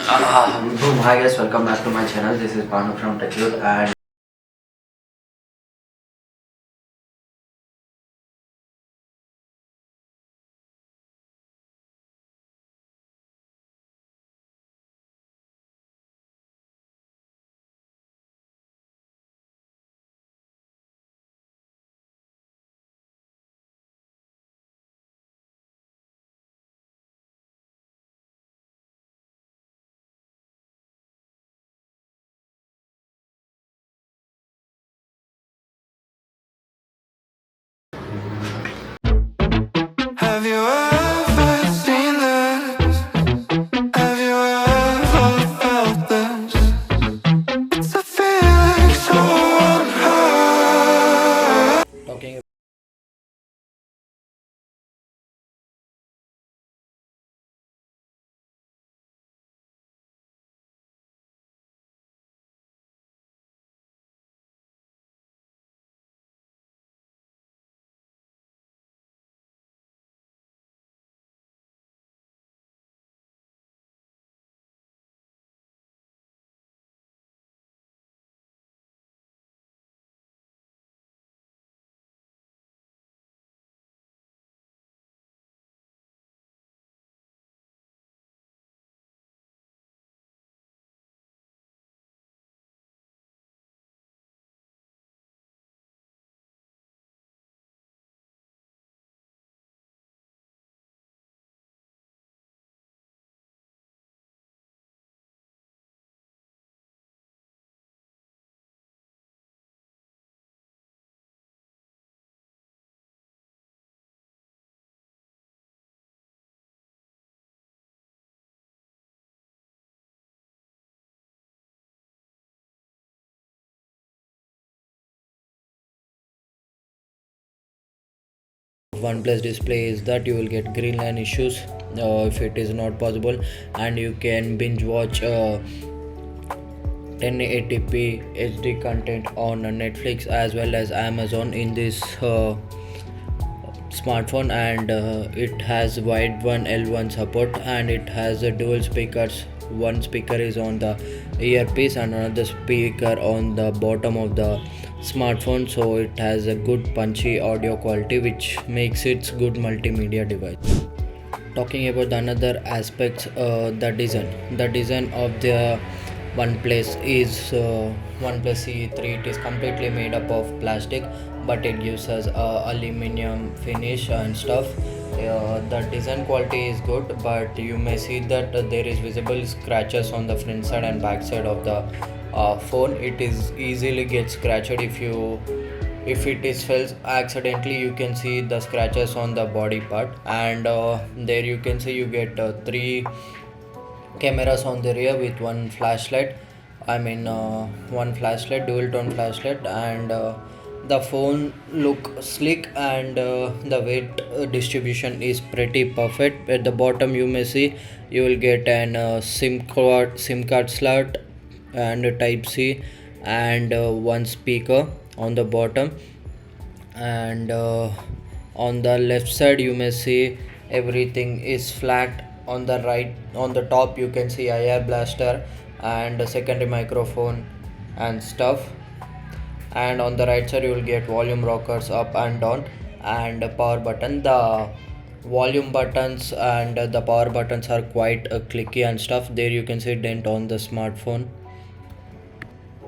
Boom, hi guys, welcome back to my channel. This is Banu from TechYouth and Have you ever seen this? Have you ever felt this? It's a feeling so unheard. talking OnePlus display is that you will get green line issues if it is not possible, and you can binge watch 1080p HD content on Netflix as well as Amazon in this smartphone. And it has wide 1L1 support, and it has dual speakers. One speaker is on the earpiece and another speaker on the bottom of the smartphone, so it has a good punchy audio quality which makes it good multimedia device. Talking about the another aspects, the design of the OnePlus is OnePlus CE3. It is completely made up of plastic, but it gives us aluminum finish and stuff. The design quality is good, but you may see that there is visible scratches on the front side and back side of the phone. It is easily gets scratched if it is fell accidentally. You can see the scratches on the body part, and there you can see you get three cameras on the rear with one flashlight. One flashlight, dual tone flashlight, and the phone look slick, and the weight distribution is pretty perfect. At the bottom you may see you will get an sim card slot and a type C, and one speaker on the bottom. And on the left side you may see everything is flat. On the right, on the top, you can see IR blaster and a secondary microphone and stuff. And on the right side you will get volume rockers up and down, and a power button. The volume buttons and the power buttons are quite clicky and stuff. There you can see dent on the smartphone.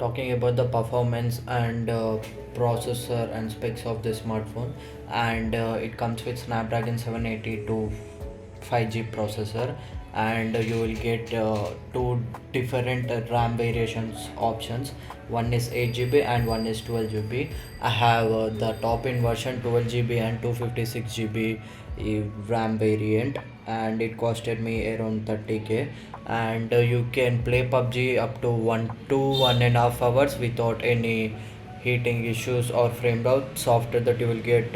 Talking about the performance and processor and specs of the smartphone, and it comes with Snapdragon 782 5G processor, and you will get two different RAM variations options. One is 8 GB and one is 12 GB. I have the top end version 12 GB and 256 GB RAM variant, and it costed me around 30K. And you can play PUBG up to 1 to 1.5 hours without any heating issues or frame drop. After that you will get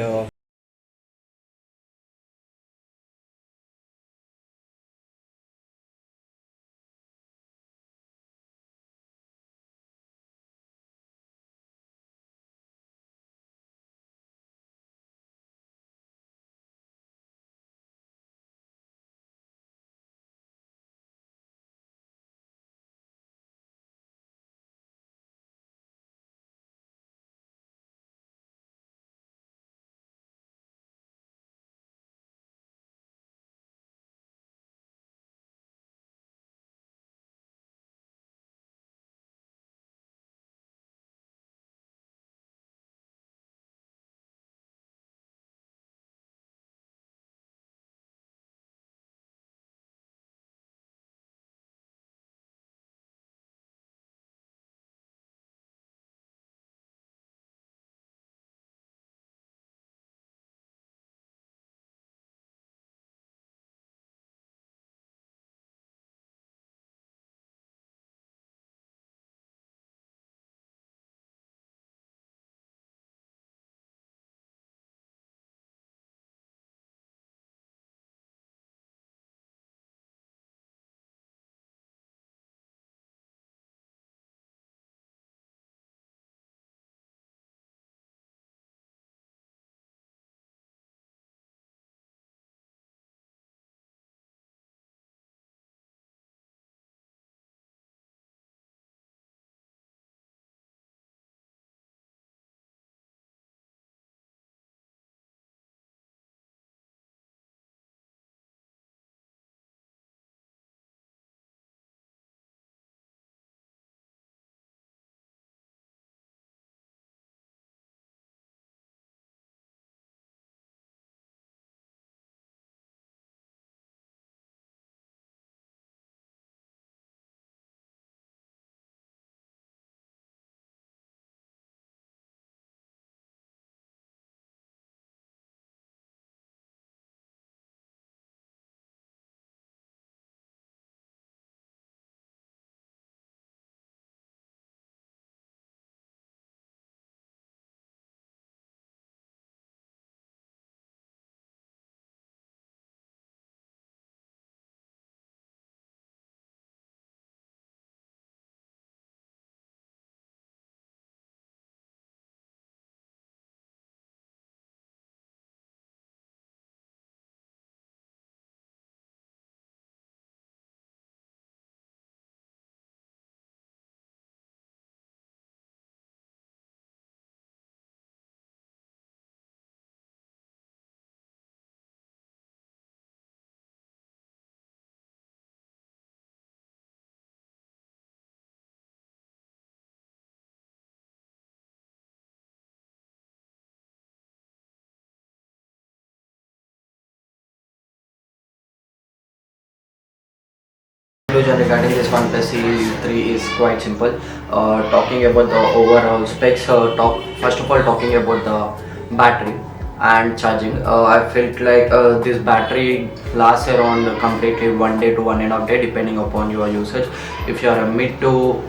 conclusion regarding this OnePlus Series 3 is quite simple. Talking about the overall specs, first of all talking about the battery and charging. I felt like this battery lasts around completely 1 day to 1.5 day depending upon your usage. If you are a mid to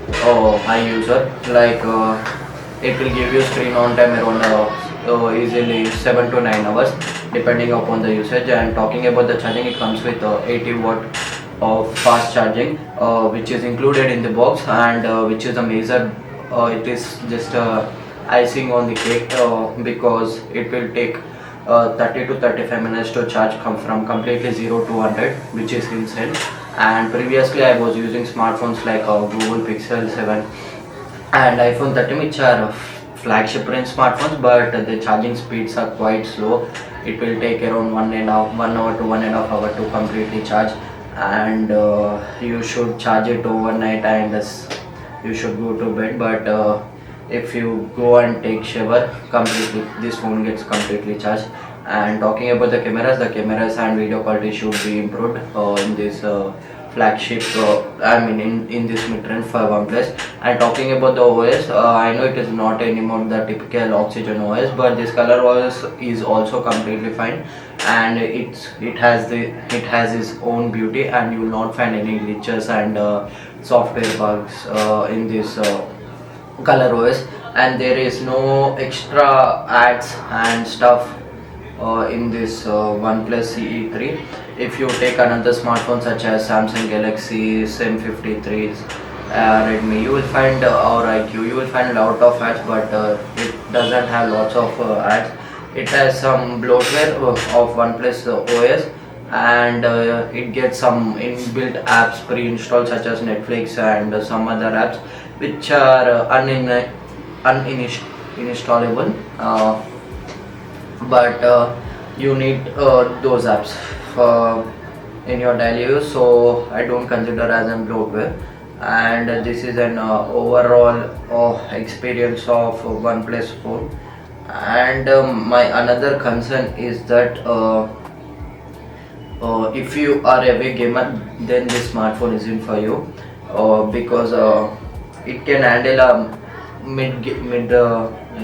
high user, like it will give you screen on time around easily 7 to 9 hours depending upon the usage. And talking about the charging, it comes with 80 watt of fast charging, which is included in the box, and which is a major, it is just icing on the cake, because it will take 30 to 35 minutes to charge from completely 0 to 100, which is insane. And previously I was using smartphones like Google Pixel 7 and iPhone 13, which are flagship range smartphones, but the charging speeds are quite slow. It will take around 1 hour to 1.5 hour to completely charge, and you should charge it overnight, and you should go to bed. But if you go and take shower, completely this phone gets completely charged. And talking about the cameras and video quality should be improved in this flagship, I mean in this mid-range for OnePlus. And talking about the OS, I know it is not anymore the typical Oxygen OS, but this color OS is also completely fine, and it has its own beauty, and you will not find any glitches and software bugs in this color OS. And there is no extra ads and stuff in this OnePlus CE3. If you take another smartphone such as Samsung Galaxy S53, Redmi, you will find or IQ, you will find a lot of ads, but it doesn't have lots of ads. It has some bloatware of OnePlus OS, and it gets some inbuilt apps pre-installed such as Netflix and some other apps which are uninstallable, but you need those apps in your daily use, so I don't consider as an bloatware. And this is an overall experience of OnePlus phone. And my another concern is that if you are a big gamer, then this smartphone isn't for you, because it can handle mid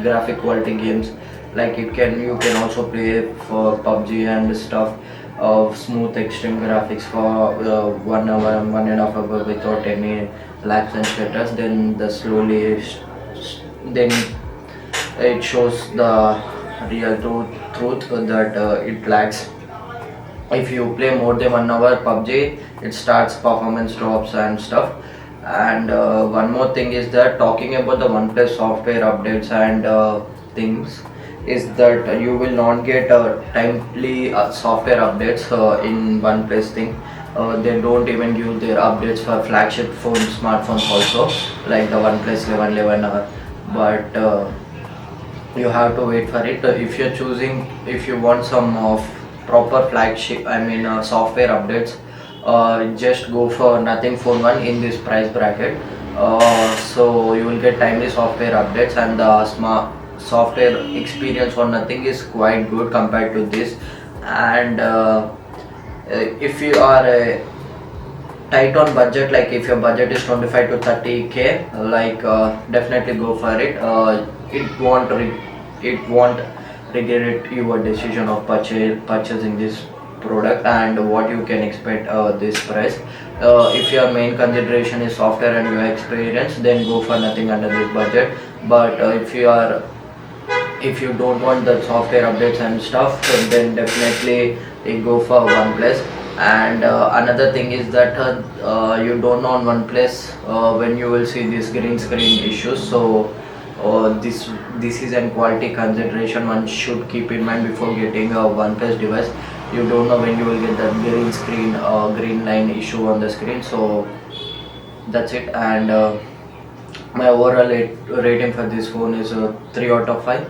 graphic quality games. Like you can also play for PUBG and stuff of smooth extreme graphics for 1 hour, 1.5 hour without any lags and stutters. Then then it shows the real truth that it lags. If you play more than 1 hour PUBG, it starts performance drops and stuff. And one more thing is that talking about the OnePlus software updates and things, is that you will not get timely software updates in OnePlus thing. They don't even give their updates for flagship smartphones also, like the OnePlus 11, but you have to wait for it. If you want some proper flagship, I mean software updates, just go for Nothing Phone 1 in this price bracket. So you will get timely software updates, and the smart software experience for Nothing is quite good compared to this. And if you are tight on budget, like if your budget is 25 to 30k, like definitely go for it. It won't regret your decision of purchasing this product, and what you can expect this price. If your main consideration is software and your experience, then go for Nothing under this budget. But if you don't want the software updates and stuff, then definitely go for OnePlus. And another thing is that you don't know on OnePlus when you will see these green screen issues. So this is an quality consideration one should keep in mind before getting a OnePlus device. You don't know when you will get that green line issue on the screen. So that's it. And my overall rating for this phone is 3 out of 5.